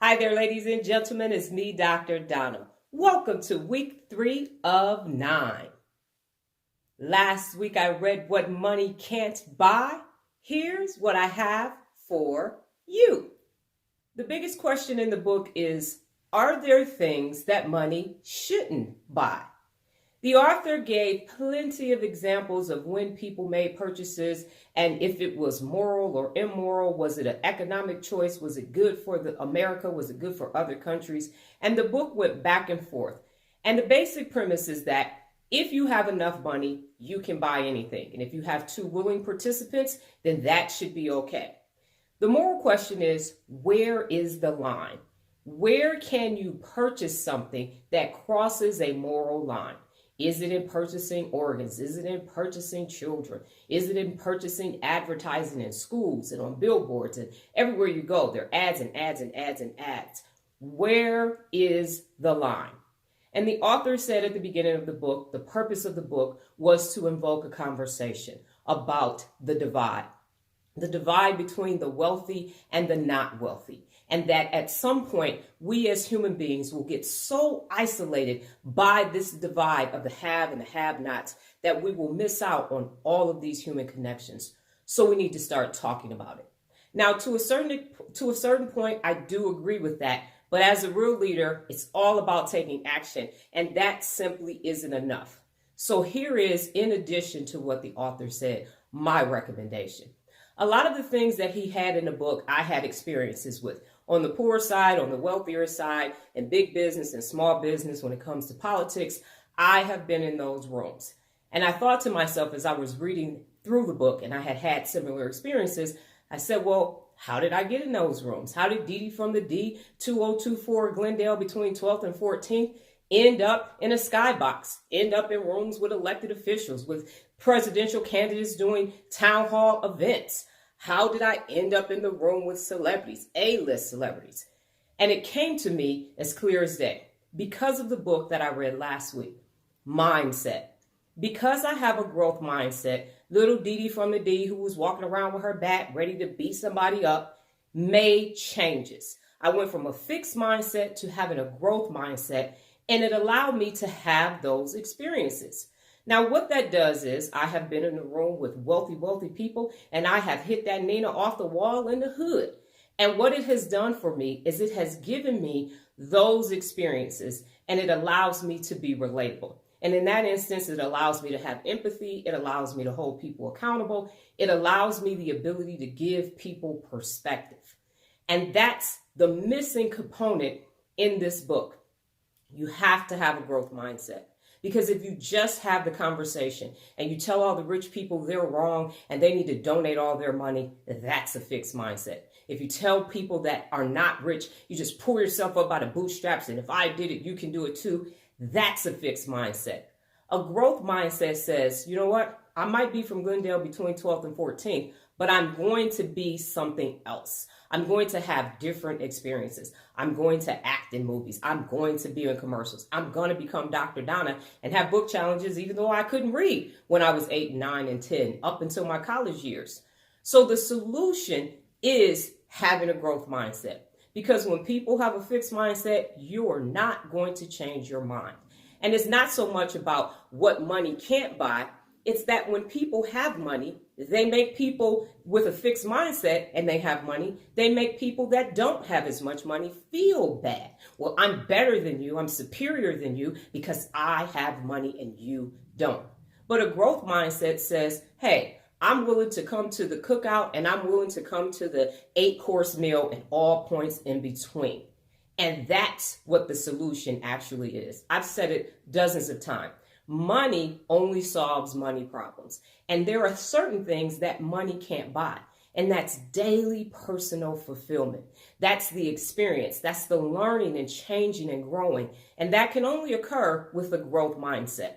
Hi there, ladies and gentlemen. It's me, Dr. Donna. Welcome to week 3 of 9. Last week I read What Money Can't Buy. Here's what I have for you. The biggest question in the book is, are there things that money shouldn't buy? The author gave plenty of examples of when people made purchases and if it was moral or immoral. Was it an economic choice? Was it good for America? Was it good for other countries? And the book went back and forth. And the basic premise is that if you have enough money, you can buy anything. And if you have 2 willing participants, then that should be okay. The moral question is, where is the line? Where can you purchase something that crosses a moral line? Is it in purchasing organs? Is it in purchasing children? Is it in purchasing advertising in schools and on billboards and everywhere you go? There are ads and ads and ads and ads. Where is the line? And the author said at the beginning of the book, the purpose of the book was to invoke a conversation about the divide between the wealthy and the not wealthy. And that at some point, we as human beings will get so isolated by this divide of the have and the have-nots that we will miss out on all of these human connections. So we need to start talking about it. Now, to a certain point, I do agree with that. But as a real leader, it's all about taking action. And that simply isn't enough. So here is, in addition to what the author said, my recommendation. A lot of the things that he had in the book, I had experiences with. On the poor side, on the wealthier side, in big business and small business, when it comes to politics, I have been in those rooms. And I thought to myself as I was reading through the book, and I had similar experiences, I said, well, how did I get in those rooms? How did Dee Dee from the D2024 Glendale between 12th and 14th end up in a skybox, end up in rooms with elected officials, with presidential candidates doing town hall events? How did I end up in the room with celebrities, A-list celebrities? And it came to me as clear as day because of the book that I read last week, Mindset. Because I have a growth mindset, little Dee Dee from the D, who was walking around with her bat ready to beat somebody up, made changes. I went from a fixed mindset to having a growth mindset, and it allowed me to have those experiences. Now, what that does is I have been in a room with wealthy people, and I have hit that Nina off the wall in the hood. And what it has done for me is it has given me those experiences, and it allows me to be relatable. And in that instance, it allows me to have empathy. It allows me to hold people accountable. It allows me the ability to give people perspective. And that's the missing component in this book. You have to have a growth mindset. Because if you just have the conversation and you tell all the rich people they're wrong and they need to donate all their money, that's a fixed mindset. If you tell people that are not rich, you just pull yourself up by the bootstraps and if I did it, you can do it too, that's a fixed mindset. A growth mindset says, you know what? I might be from Glendale between 12th and 14th, but I'm going to be something else. I'm going to have different experiences. I'm going to act in movies. I'm going to be in commercials. I'm going to become Dr. Donna and have book challenges, even though I couldn't read when I was 8, 9, and 10, up until my college years. So the solution is having a growth mindset. Because when people have a fixed mindset, you're not going to change your mind. And it's not so much about what money can't buy. It's that when people have money, they make people with a fixed mindset and they have money, they make people that don't have as much money feel bad. Well, I'm better than you. I'm superior than you because I have money and you don't. But a growth mindset says, hey, I'm willing to come to the cookout and I'm willing to come to the 8-course meal and all points in between. And that's what the solution actually is. I've said it dozens of times. Money only solves money problems. And there are certain things that money can't buy. And that's daily personal fulfillment. That's the experience. That's the learning and changing and growing. And that can only occur with a growth mindset.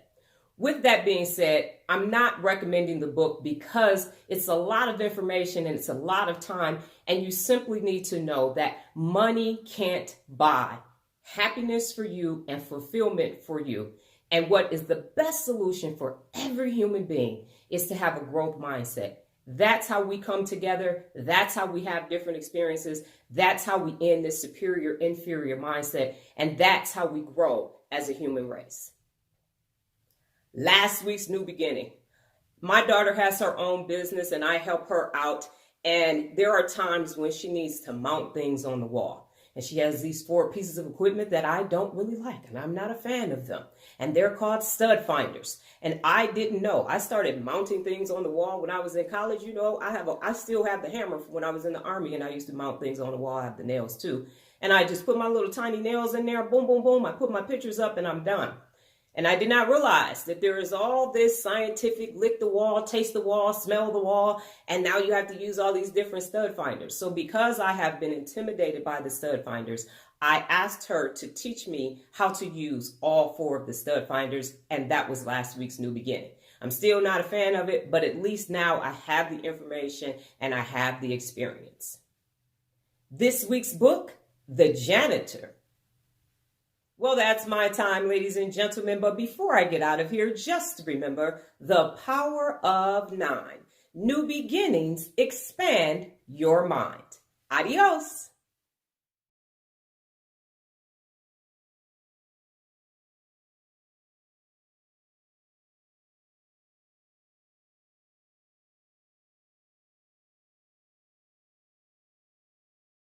With that being said, I'm not recommending the book because it's a lot of information and it's a lot of time. And you simply need to know that money can't buy happiness for you and fulfillment for you. And what is the best solution for every human being is to have a growth mindset. That's how we come together. That's how we have different experiences. That's how we end this superior, inferior mindset. And that's how we grow as a human race. Last week's new beginning. My daughter has her own business and I help her out. And there are times when she needs to mount things on the wall. And she has these 4 pieces of equipment that I don't really like, and I'm not a fan of them. And they're called stud finders. And I didn't know. I started mounting things on the wall when I was in college. You know, I still have the hammer from when I was in the Army, and I used to mount things on the wall. I have the nails too. And I just put my little tiny nails in there, boom, boom, boom. I put my pictures up and I'm done. And I did not realize that there is all this scientific lick the wall, taste the wall, smell the wall, and now you have to use all these different stud finders. So because I have been intimidated by the stud finders, I asked her to teach me how to use all 4 of the stud finders, and that was last week's new beginning. I'm still not a fan of it, but at least now I have the information and I have the experience. This week's book, The Janitor. Well, that's my time, ladies and gentlemen. But before I get out of here, just remember the power of 9. New beginnings expand your mind. Adios.